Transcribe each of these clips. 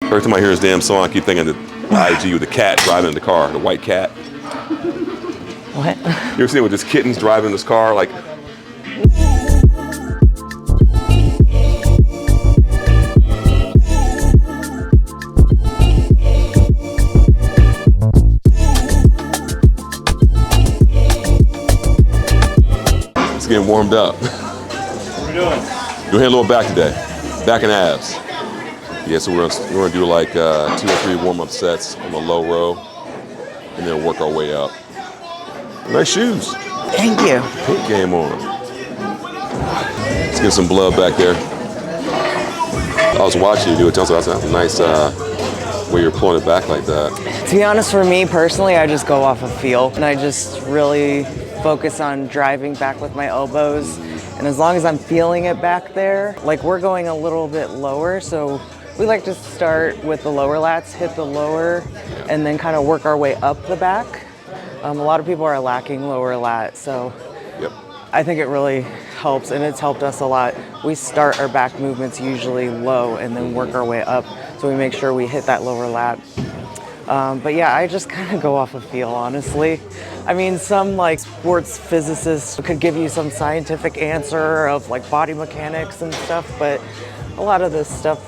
Every time I hear his damn song, I keep thinking the IG with the cat driving in the car, the white cat. What? You ever seen it with just kittens driving in this car? Like, it's getting warmed up. What are we doing? Doing a little back today. Back and abs. Yeah, so we're gonna do like 2 or 3 warm-up sets on the low row, and then work our way up. Nice shoes. Thank you. Pink game on. Let's get some blood back there. I was watching you do it. Tell us that's a nice way you're pulling it back like that. To be honest, for me personally, I just go off of feel, and I just really focus on driving back with my elbows. And as long as I'm feeling it back there, like we're going a little bit lower, so we like to start with the lower lats, hit the lower, and then kind of work our way up the back. A lot of people are lacking lower lat, so Yep. I think it really helps, and it's helped us a lot. We start our back movements usually low and then work our way up, so we make sure we hit that lower lat. But yeah, I just kind of go off of feel, honestly. I mean, some like sports physicists could give you some scientific answer of like body mechanics and stuff, but a lot of this stuff,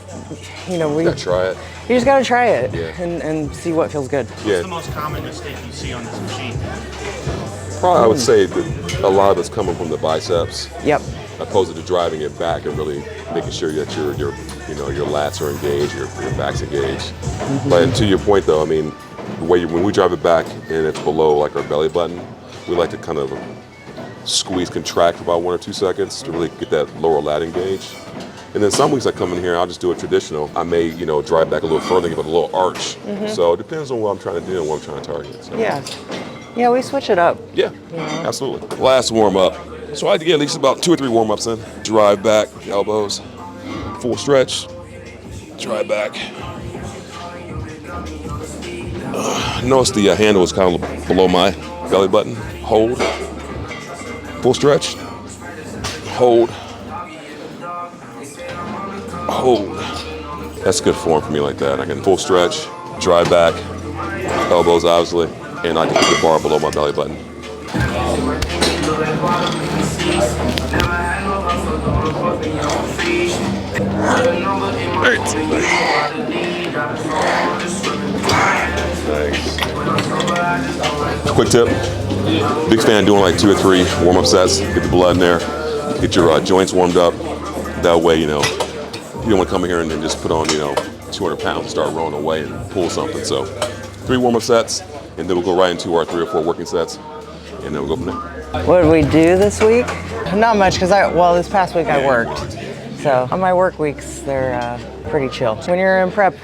you know, You gotta try it. you just gotta try it Yeah. and see what feels good. What's Yeah. the most common mistake you see on this machine? Probably I would say that a lot of it's coming from the biceps, Yep. opposed to driving it back and really making sure that your lats are engaged, your back's engaged. But to your point though, I mean, the way when we drive it back and it's below like our belly button, we like to kind of squeeze, contract for about 1 or 2 seconds to really get that lower lat engaged. And then some weeks I come in here, I'll just do it traditional. I may, drive back a little further, give it a little arch. So it depends on what I'm trying to do and what I'm trying to target. So. Yeah. Yeah, we switch it up. Yeah, absolutely. Last warm up. So I like to get at least about 2 or 3 warm ups in. Drive back with the elbows, full stretch, drive back. Notice the handle is kind of below my belly button. Hold, full stretch, hold, hold. That's good form for me like that. I can full stretch, drive back, elbows obviously, and I can keep the bar below my belly button. Nice. Quick tip. Big fan of doing like 2 or 3 warm-up sets. Get the blood in there. Get your joints warmed up. That way, you don't want to come in here and then just put on, 200 pounds and start rolling away and pull something. So 3 warm-up sets, and then we'll go right into our 3 or 4 working sets, and then we'll go from there. What did we do this week? Not much, because this past week I worked. So on my work weeks, they're pretty chill. When you're in prep,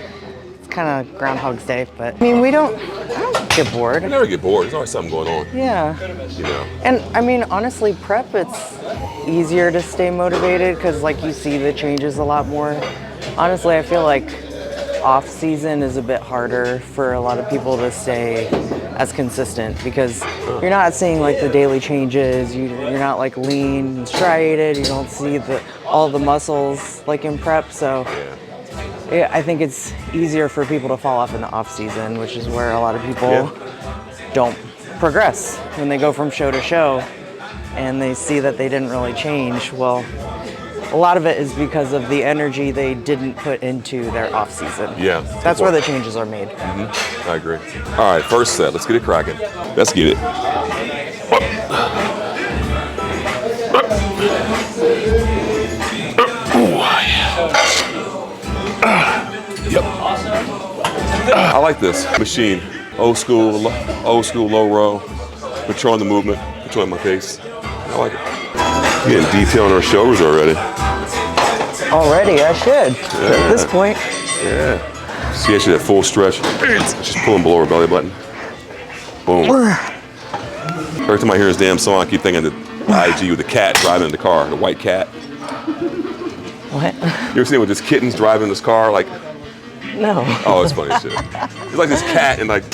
it's kind of Groundhog's Day, but I mean, I don't get bored. I never get bored. There's always something going on. Yeah. And I mean, honestly, prep, it's easier to stay motivated because like you see the changes a lot more. Honestly, I feel like off season is a bit harder for a lot of people to stay as consistent because you're not seeing like the daily changes. You're not like lean and striated. You don't see all the muscles like in prep. So yeah, I think it's easier for people to fall off in the off season, which is where a lot of people don't progress when they go from show to show and they see that they didn't really change. Well, a lot of it is because of the energy they didn't put into their off season. Yeah. That's where the changes are made. I agree. All right, first set. Let's get it cracking. Let's get it. Yep. I like this machine. Old school low row. Controlling the movement, controlling my pace. I like it. Getting detail on our shoulders already. Already, I should. At this point. Yeah. See, I should have full stretch. Just pulling below our belly button. Boom. Every time I hear his damn song, I keep thinking the IG with the cat driving in the car, the white cat. What? You ever seen it with just kittens driving in this car? Like, No. oh, it's funny as shit. It's like this cat and like,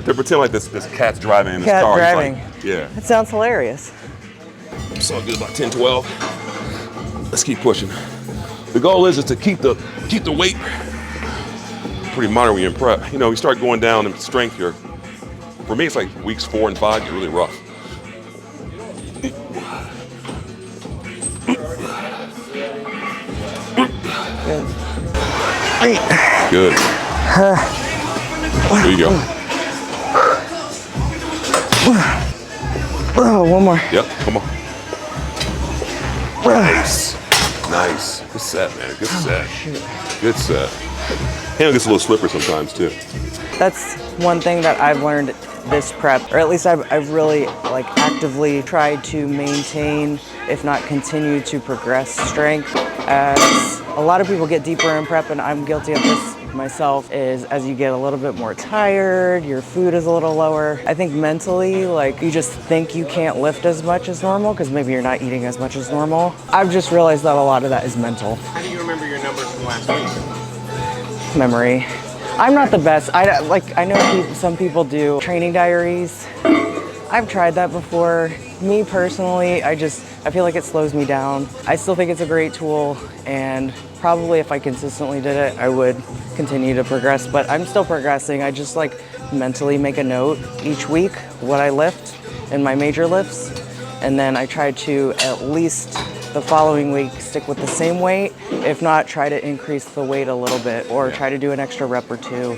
they pretend like this cat's driving in this Cat car. driving. Like, yeah. That sounds hilarious. So good, about 10, 12. Let's keep pushing. The goal is to keep the weight pretty minor when you're in prep. You know, you start going down in strength here. For me, it's like weeks 4 and 5 get really rough. Good. There you go. Oh, one more. Yep, come on. Nice. Nice. Good set, man. Good set. Good set. Handle gets a little slippery sometimes, too. That's one thing that I've learned this prep, or at least I've really like actively tried to maintain, if not continue to progress strength. As a lot of people get deeper in prep, and I'm guilty of this myself, is as you get a little bit more tired, your food is a little lower. I think mentally, like, you just think you can't lift as much as normal because maybe you're not eating as much as normal. I've just realized that a lot of that is mental. How do you remember your numbers from last week? Memory. I'm not the best. I know some people do training diaries. I've tried that before. Me personally, I feel like it slows me down. I still think it's a great tool, and probably if I consistently did it, I would continue to progress, but I'm still progressing. I just like mentally make a note each week what I lift in my major lifts, and then I try to at least the following week stick with the same weight, if not try to increase the weight a little bit or try to do an extra rep or two.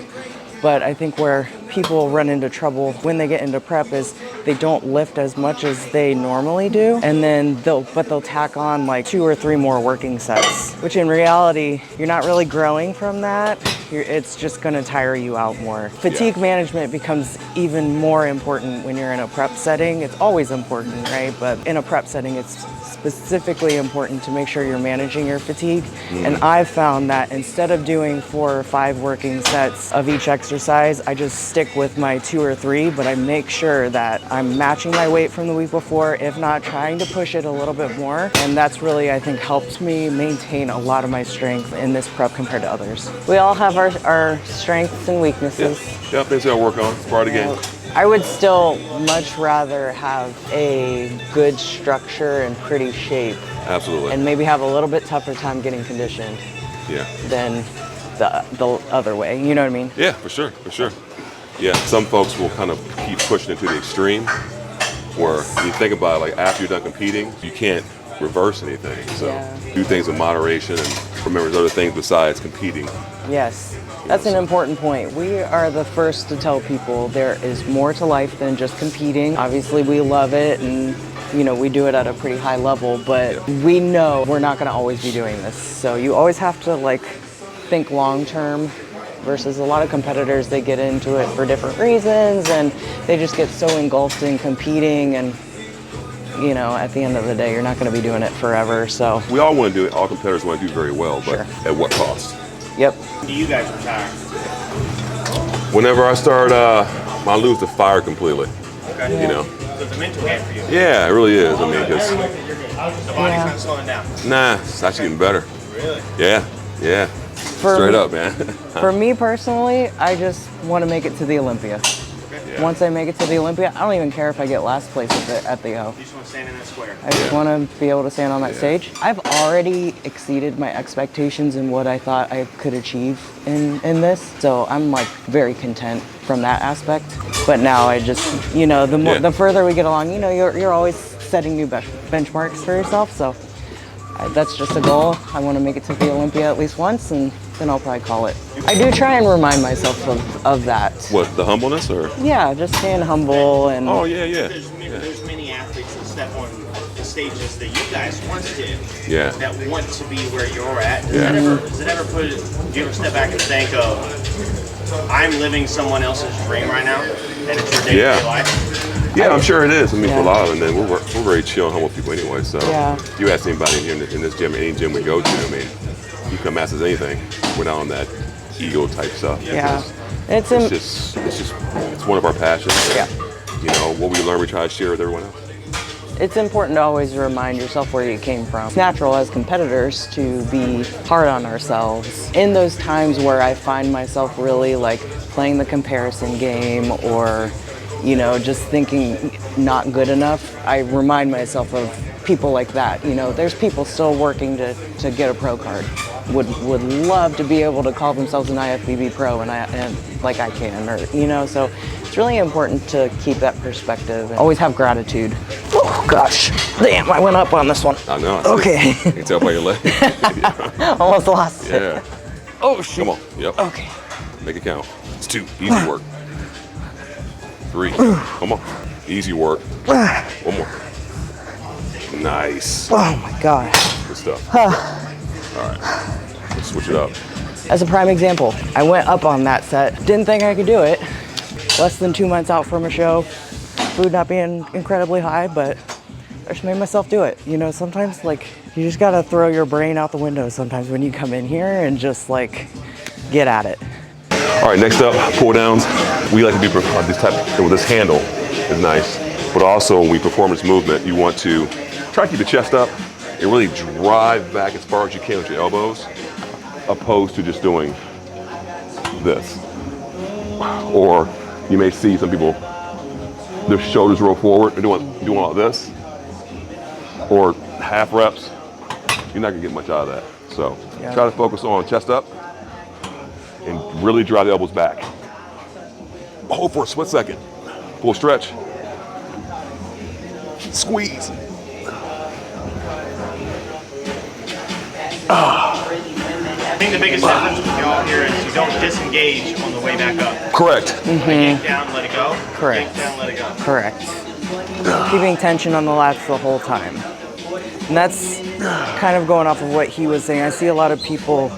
But I think where people run into trouble when they get into prep is they don't lift as much as they normally do, and then they'll tack on like 2 or 3 more working sets, which in reality, you're not really growing from that. It's just gonna tire you out more. Fatigue management becomes even more important when you're in a prep setting. It's always important, right? But in a prep setting, it's specifically important to make sure you're managing your fatigue. And I've found that instead of doing 4 or 5 working sets of each exercise, I just stick with my 2 or 3, but I make sure that I'm matching my weight from the week before, if not trying to push it a little bit more. And that's really, I think, helps me maintain a lot of my strength in this prep compared to others. We all have our strengths and weaknesses. Yeah, things I gotta work on. It's part of the game. I would still much rather have a good structure and pretty shape. Absolutely. And maybe have a little bit tougher time getting conditioned than the other way. You know what I mean? Yeah, for sure, for sure. Yeah, some folks will kind of keep pushing it to the extreme, where you think about it, like after you're done competing, you can't reverse anything. So do things with moderation and remember there's other things besides competing. Yes. That's an important point. We are the first to tell people there is more to life than just competing. Obviously, we love it, and we do it at a pretty high level, but we know we're not going to always be doing this. So you always have to think long term, versus a lot of competitors, they get into it for different reasons and they just get so engulfed in competing, and at the end of the day, you're not going to be doing it forever. So we all want to do it. All competitors want to do very well, but at what cost? Yep. Do you guys retire? Whenever I start, I lose the fire completely. Okay. So it's a mental game for you. Yeah, it really is. I mean, because the body's not slowing down. nah, it's actually getting better. Really? Yeah. Straight up, man. For me personally, I just want to make it to the Olympia. Yeah. Once I make it to the Olympia, I don't even care if I get last place at the O. You just want to stand in that square. I just want to be able to stand on that stage. I've already exceeded my expectations in what I thought I could achieve in this, so I'm very content from that aspect. But now I just, the further we get along, you're always setting new benchmarks for yourself. So that's just a goal. I want to make it to the Olympia at least once, and then I'll probably call it. I do try and remind myself of that. What, the humbleness, or? Yeah, just staying humble and. Oh yeah. There's many athletes that step on the stages that you guys once did. Yeah. That want to be where you're at. Do you ever step back and think of, I'm living someone else's dream right now, and it's your day-to-day life? Yeah, I'm sure it is. I mean, for a lot of them, then we're very chill and humble people anyway. So if you ask anybody here in this gym, any gym we go to, I mean, you come ask us anything, we're not on that ego type stuff. Yeah. It's one of our passions. Yeah. What we learn, we try to share with everyone else. It's important to always remind yourself where you came from. It's natural as competitors to be hard on ourselves. In those times where I find myself really playing the comparison game, or you know, just thinking not good enough. I remind myself of people like that. You know, there's people still working to get a pro card. Would love to be able to call themselves an IFBB pro and like I can, or, you know, so it's really important to keep that perspective and always have gratitude. Oh gosh, damn, I went up on this one. I know. Okay. You can tell by your leg. Almost lost it. Yeah. Oh shoot. Come on. Yep. Okay. Make it count. It's 2. Easy work. 3. Come on. Easy work. 1 more. Nice. Oh my God. Good stuff. All right. Let's switch it up. As a prime example, I went up on that set. Didn't think I could do it. Less than 2 months out from a show. Food not being incredibly high, but I just made myself do it. You know, sometimes like you just gotta throw your brain out the window sometimes when you come in here and just like get at it. All right, next up, pull downs. We like to do this type, with this handle is nice, but also when we perform this movement, you want to try to keep the chest up and really drive back as far as you can with your elbows, opposed to just doing this. Or you may see some people, their shoulders roll forward, they're doing all this, or half reps. You're not gonna get much out of that. So try to focus on chest up and really drive the elbows back. Hold for a split second. Full stretch. Squeeze. I think the biggest difference with y'all here is you don't disengage on the way back up. Correct. Yank down, let it go. Correct. Yank down, let it go. Correct. Keeping tension on the lats the whole time. And that's kind of going off of what he was saying. I see a lot of people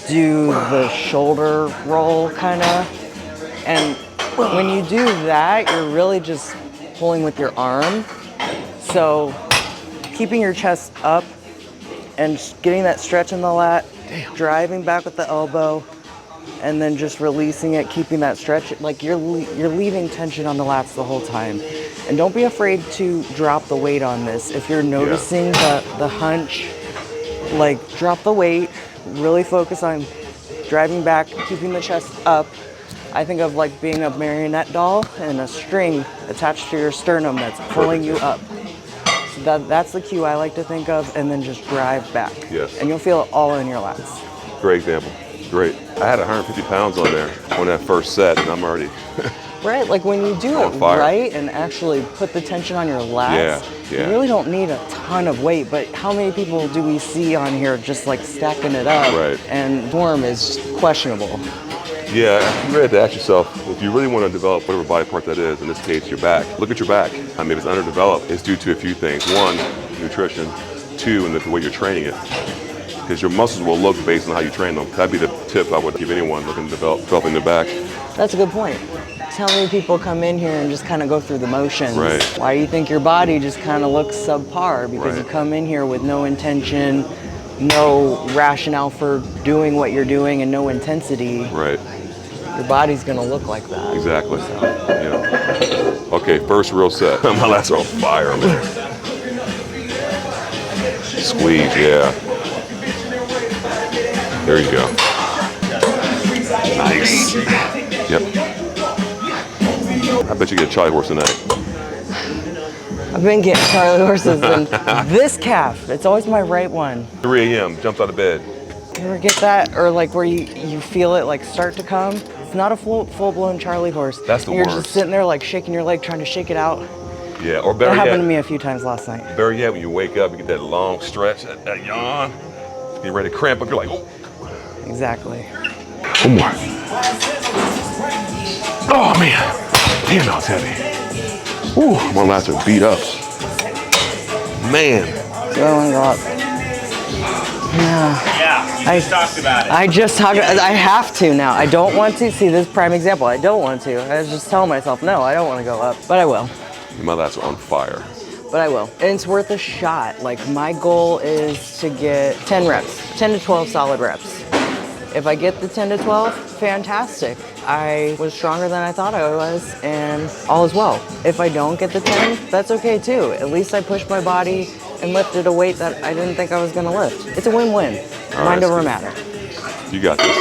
do the shoulder roll kind of. And when you do that, you're really just pulling with your arm. So keeping your chest up and just getting that stretch in the lat, driving back with the elbow, and then just releasing it, keeping that stretch. Like you're leaving tension on the lats the whole time. And don't be afraid to drop the weight on this. If you're noticing the hunch, like drop the weight, really focus on driving back, keeping the chest up. I think of like being a marionette doll and a string attached to your sternum that's pulling you up. So that's the cue I like to think of, and then just drive back. Yes. And you'll feel it all in your lats. Great example. Great. I had 150 pounds on there on that first set, and I'm already Right, like when you do it fire. right and actually put the tension on your lats, you really don't need a ton of weight, but how many people do we see on here just like stacking it up? Right. And form is questionable. Yeah, you really have to ask yourself, if you really want to develop whatever body part that is, in this case, your back, look at your back. I mean, if it's underdeveloped, it's due to a few things. 1, nutrition. 2, and the way you're training it. Because your muscles will look based on how you train them. That'd be the tip I would give anyone looking to developing their back. That's a good point. How many people come in here and just kind of go through the motions? Right. Why do you think your body just kind of looks subpar? Because you come in here with no intention, no rationale for doing what you're doing, and no intensity. Right. Your body's gonna look like that. Exactly. Yeah. Okay, first real set. My lats are on fire, man. Squeeze, yeah. There you go. Nice. Yep. I bet you get a Charlie horse tonight. I've been getting Charlie horses, and this calf, it's always my right one. 3 a.m., jumped out of bed. You ever get that? Or like where you feel it like start to come? It's not a full-blown Charlie horse. That's the You're worst. just sitting there like shaking your leg, trying to shake it out. Yeah, or better That happened to yet, me a few times last night. better yet, when you wake up, you get that long stretch, that yawn, you're ready to cramp up, you're like, oh. Exactly. 1 more. Oh man, damn, that was heavy. Ooh, my lats are beat up. Man. Go and go up. Yeah. Yeah, you just talked about it. I just talked. I have to now. I don't want to. See, this prime example. I don't want to. I was just telling myself, no, I don't want to go up, but I will. My lats are on fire. But I will. And it's worth a shot. Like my goal is to get 10 reps, 10 to 12 solid reps. If I get the 10 to 12, fantastic. I was stronger than I thought I was, and all is well. If I don't get the 10, that's okay too. At least I pushed my body and lifted a weight that I didn't think I was gonna lift. It's a win-win. Mind over matter. You got this.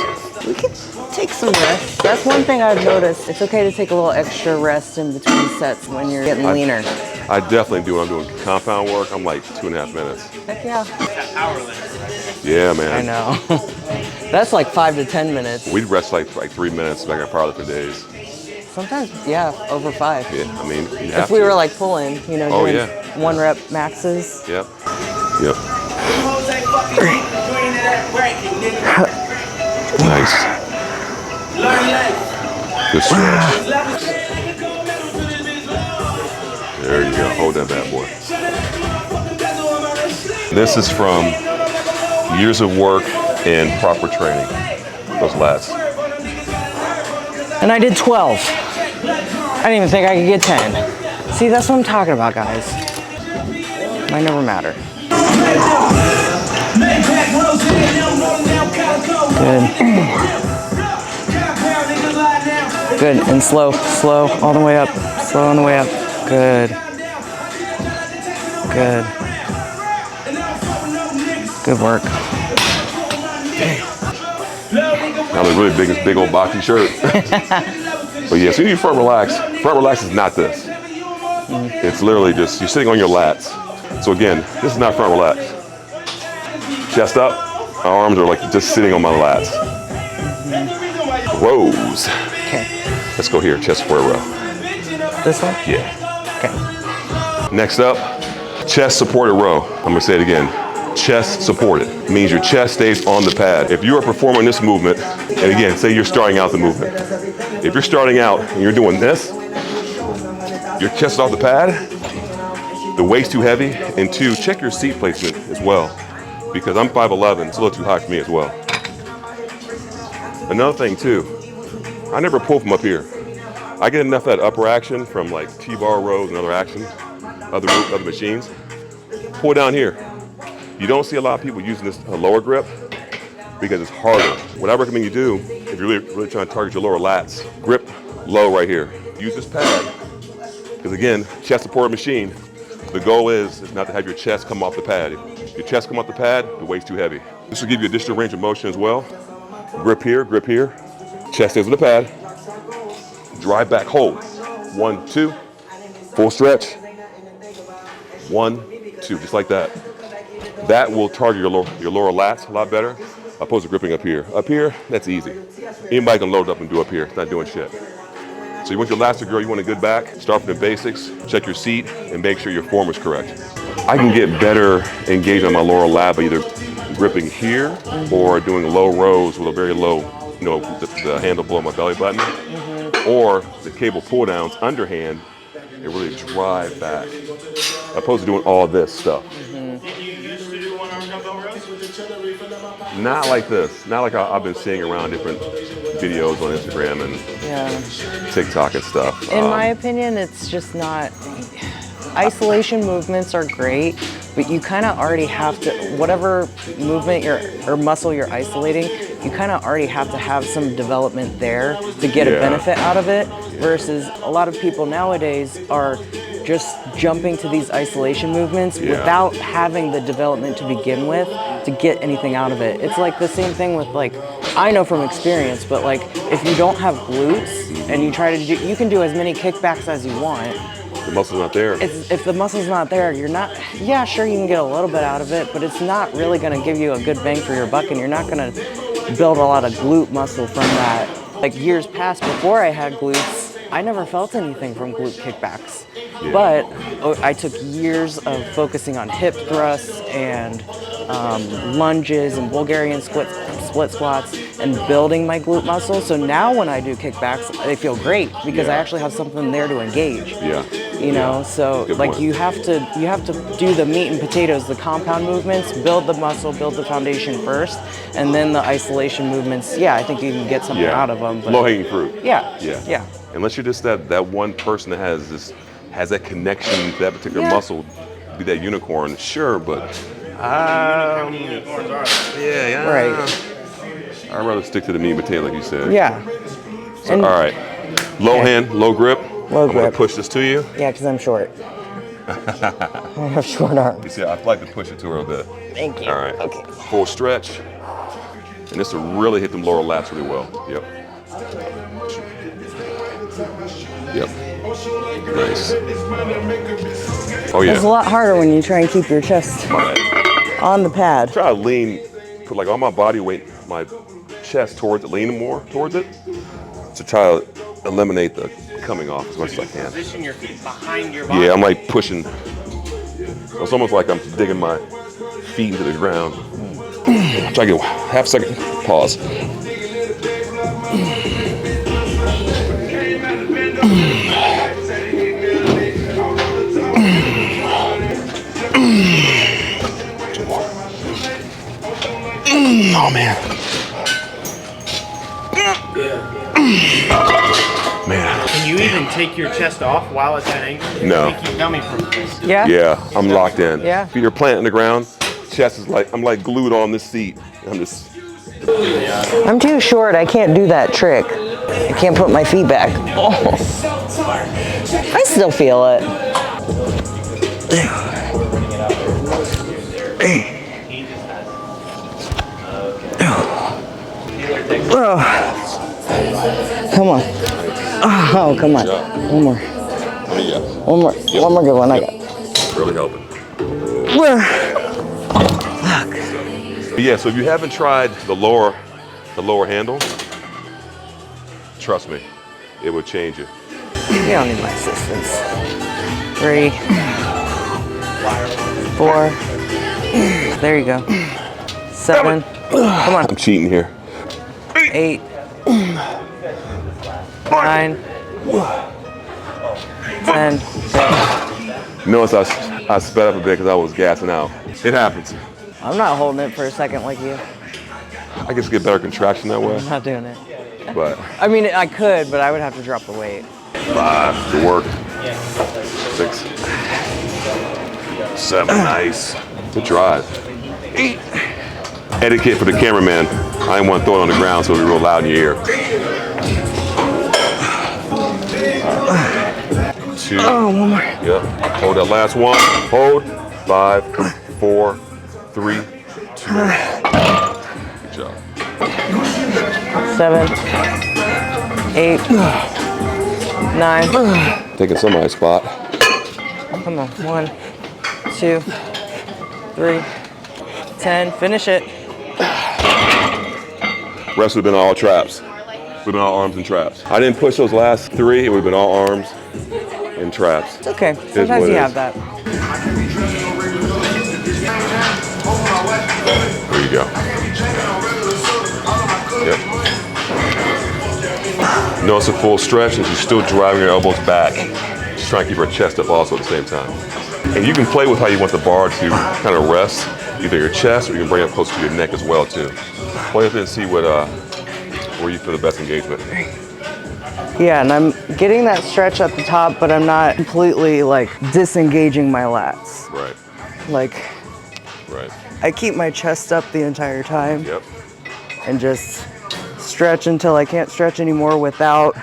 We could take some rest. That's one thing I've noticed. It's okay to take a little extra rest in between sets when you're getting leaner. I definitely do when I'm doing compound work. I'm like 2.5 minutes. Heck yeah. That power lift. Yeah, man. I know. That's like 5 to 10 minutes. We'd rest like 3 minutes back on powerlifting days. Sometimes, yeah, over 5. Yeah, I mean, you If have we to. were like pulling, you know, Oh, doing yeah. 1 rep maxes. Yep. Yep. Nice. Good stretch. There you go. Hold that bad boy. This is from years of work and proper training. Those lats. And I did 12. I didn't even think I could get 10. See, that's what I'm talking about, guys. Might never matter. Good. Good, and slow, all the way up. Slow on the way up. Good. Good. Good work. Now they're really big, this big old boxy shirt. But yeah, so you need front relax. Front relax is not this. It's literally just, you're sitting on your lats. So again, this is not front relax. Chest up, my arms are like just sitting on my lats. Rows. Okay. Let's go here, chest square row. This one? Yeah. Okay. Next up, chest supported row. I'm gonna say it again. Chest supported means your chest stays on the pad. If you are performing this movement, and again, say you're starting out the movement. If you're starting out and you're doing this, your chest is off the pad, the weight's too heavy, and 2, check your seat placement as well. Because I'm 5'11", it's a little too high for me as well. Another thing too, I never pull from up here. I get enough of that upper action from like T-bar rows and other action, other machines. Pull down here. You don't see a lot of people using this lower grip because it's harder. What I recommend you do, if you're really trying to target your lower lats, grip low right here. Use this pad, because again, chest supported machine, the goal is not to have your chest come off the pad. If your chest come off the pad, the weight's too heavy. This will give you additional range of motion as well. Grip here, chest stays on the pad, drive back, hold. 1, 2, full stretch. 1, 2, just like that. That will target your lower lats a lot better, opposed to gripping up here. Up here, that's easy. Anybody can load up and do up here. It's not doing shit. So you want your lats to grow, you want a good back, start from the basics, check your seat, and make sure your form is correct. I can get better engaged on my lower lat by either gripping here or doing low rows with a very low, you know, the handle below my belly button, or the cable pull downs underhand and really drive back, opposed to doing all this stuff. Not like this. Not like I've been seeing around different videos on Instagram and TikTok and stuff. In my opinion, it's just not. Isolation movements are great, but you kind of already have to, whatever movement or muscle you're isolating, you kind of already have to have some development there to get a benefit out of it, versus a lot of people nowadays are just jumping to these isolation movements without having the development to begin with to get anything out of it. It's like the same thing with, like, I know from experience, but like if you don't have glutes and you try to do, you can do as many kickbacks as you want. The muscle's not there. If the muscle's not there, you're not, yeah, sure, you can get a little bit out of it, but it's not really gonna give you a good bang for your buck, and you're not gonna build a lot of glute muscle from that. Like years past, before I had glutes, I never felt anything from glute kickbacks. But I took years of focusing on hip thrusts and lunges and Bulgarian split squats and building my glute muscle. So now when I do kickbacks, they feel great because I actually have something there to engage. You know, so Good like point. you have to do the meat and potatoes, the compound movements, build the muscle, build the foundation first, and then the isolation movements. Yeah, I think you can get something out of them. But low hanging fruit. Yeah. Unless you're just that one person that has that connection to that particular muscle, be that unicorn, sure, but How many unicorns are there? Right. I'd rather stick to the meat and potato, like you said. Yeah. So, all right. Low hand, low grip. Low I'm gonna grip. push this to you. Yeah, because I'm short. I have short arms. You see, I'd like to push it to her a bit. Thank you. All right. Okay. Full stretch. And this will really hit them lower lats really well. Yep. Yep. Nice. Oh yeah. It's a lot harder when you try and keep your chest on the pad. Try to lean, put like all my body weight, my chest towards it, leaning more towards it, to try to eliminate the coming off as much as I can. Position your feet behind your body. Yeah, I'm like pushing. It's almost like I'm digging my feet into the ground. Try to get half a second pause. Oh man. Man. Can you even take your chest off while it's at angle? No. You keep coming from this. Yeah? Yeah, I'm locked in. Yeah. Feet are planted in the ground. Chest is like, I'm like glued on this seat. I'm too short. I can't do that trick. I can't put my feet back. Oh. I still feel it. Come on. Oh, come on. One more. What do you got? One more. Yep. One more good one. Yep. I got. Really helping. Fuck. But yeah, so if you haven't tried the lower handle, trust me, it will change you. You don't need my assistance. 3, 4. There you go. 7. Come on. I'm cheating here. 8. 9. 10. Notice I sped up a bit because I was gassing out. It happens. I'm not holding it for a second like you. I guess get better contraction that way. I'm not doing it. But I mean, I could, but I would have to drop the weight. 5, good work. 6, 7, nice. Good drive. 8. Etiquette for the cameraman. I didn't want to throw it on the ground so it'll be real loud in your ear. 2. Oh, one more. Yep. Hold that last one. Hold. 5, 4, 3, 2. Good job. 7, 8, 9. Taking somebody's spot. Come on. 1, 2, 3, 10. Finish it. Rest would have been all traps. Would have been all arms and traps. I didn't push those last 3. It would have been all arms and traps. It's okay. Sometimes you have that. There you go. Yep. Notice a full stretch and she's still driving her elbows back. She's trying to keep her chest up also at the same time. And you can play with how you want the bar to kind of rest, either your chest or you can bring it close to your neck as well too. Play with it and see where you feel the best engagement. Yeah, and I'm getting that stretch at the top, but I'm not completely like disengaging my lats. Right. Like, Right. I keep my chest up the entire time. Yep. And just stretch until I can't stretch anymore without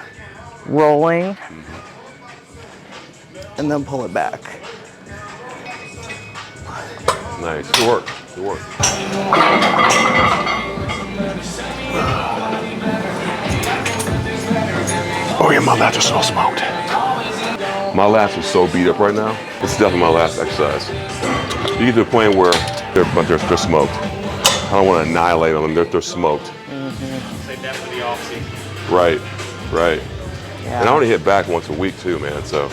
rolling. And then pull it back. Nice. Good work. Good work. Oh yeah, my lats are so smoked. My lats are so beat up right now. It's definitely my last exercise. You get to the point where they're smoked. I don't want to annihilate them. They're smoked. Save that for the off season. Right, right. Yeah. And I only hit back once a week too, man. So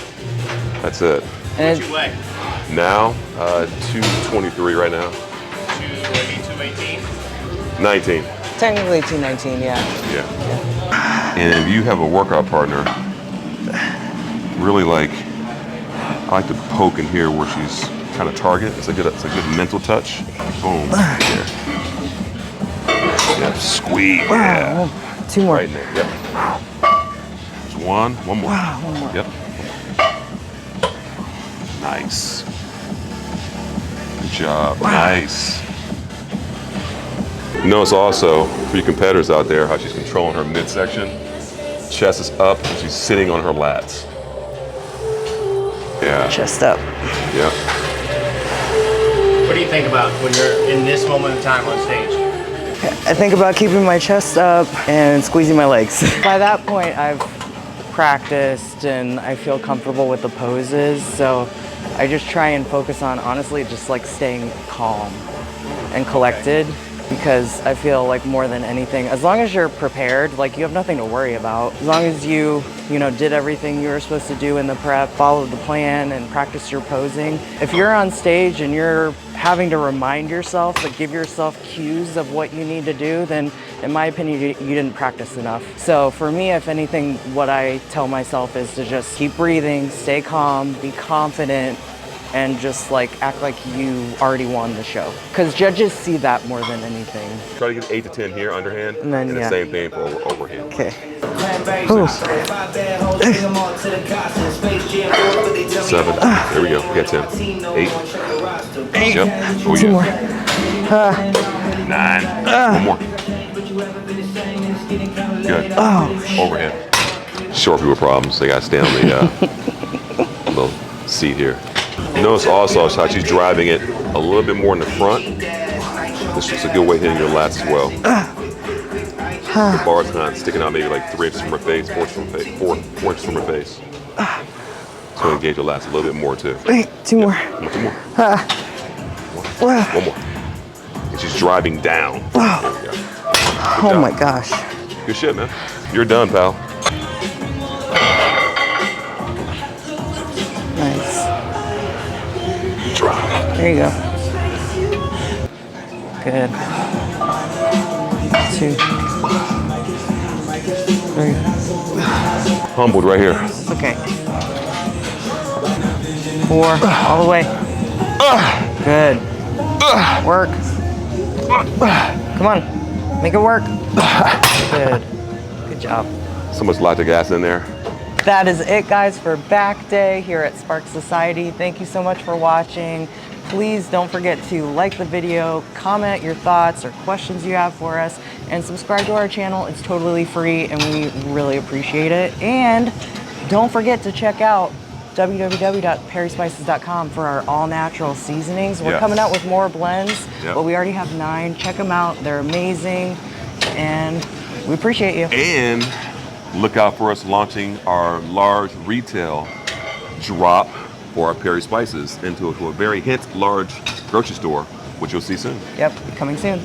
that's it. And What's your weigh? Now, 223 right now. 218? 19. technically 219, yeah. Yeah. And if you have a workout partner, really I like to poke in here where she's kind of target. It's a good mental touch. Boom. Right there. Yeah, squeeze. Yeah. Two more. Right in there. Yep. There's one. One more. Wow, one more. Yep. Nice. Good job. Wow. Nice. Notice also, for you competitors out there, how she's controlling her midsection. Chest is up, and she's sitting on her lats. Yeah. Chest up. Yeah. What do you think about when you're in this moment in time on stage? I think about keeping my chest up and squeezing my legs. By that point, I've practiced and I feel comfortable with the poses, so I just try and focus on, honestly, just like staying calm and collected, because I feel like more than anything, as long as you're prepared, like you have nothing to worry about. As long as you did everything you were supposed to do in the prep, followed the plan and practiced your posing. If you're on stage and you're having to remind yourself, like give yourself cues of what you need to do, then in my opinion, you didn't practice enough. So for me, if anything, what I tell myself is to just keep breathing, stay calm, be confident, and just like act like you already won the show. Because judges see that more than anything. Try to get 8 to 10 here, underhand, And then, the same thing for overhand. Okay. 7. There we go. We got 10. 8. 8. Yep. Oh, Two more. 9. One more. Good. Oh. Overhead. Short people problems. They got to stay on the little seat here. Notice also how she's driving it a little bit more in the front. This is a good way hitting your lats as well. The bar's not sticking out maybe like 3 inches from her face, 4 inches from her face. 4 inches from her face. So engage your lats a little bit more too. Wait, 2 more. Two more. One more. And she's driving down. There we go. Oh my gosh. Good shit, man. You're done, pal. Nice. Drop. There you go. Good. 2, 3. Humbled right here. Okay. 4. All the way. Good. Work. Come on. Make it work. Good. Good job. So much lactic acid in there. That is it, guys, for back day here at Spark Society. Thank you so much for watching. Please don't forget to like the video, comment your thoughts or questions you have for us, and subscribe to our channel. It's totally free and we really appreciate it. And don't forget to check out www.perryspices.com for our all-natural seasonings. We're coming out with more blends, but we already have 9. Check them out. They're amazing and we appreciate you. And look out for us launching our large retail drop for our Perry Spices into a very large grocery store, which you'll see soon. Yep, coming soon.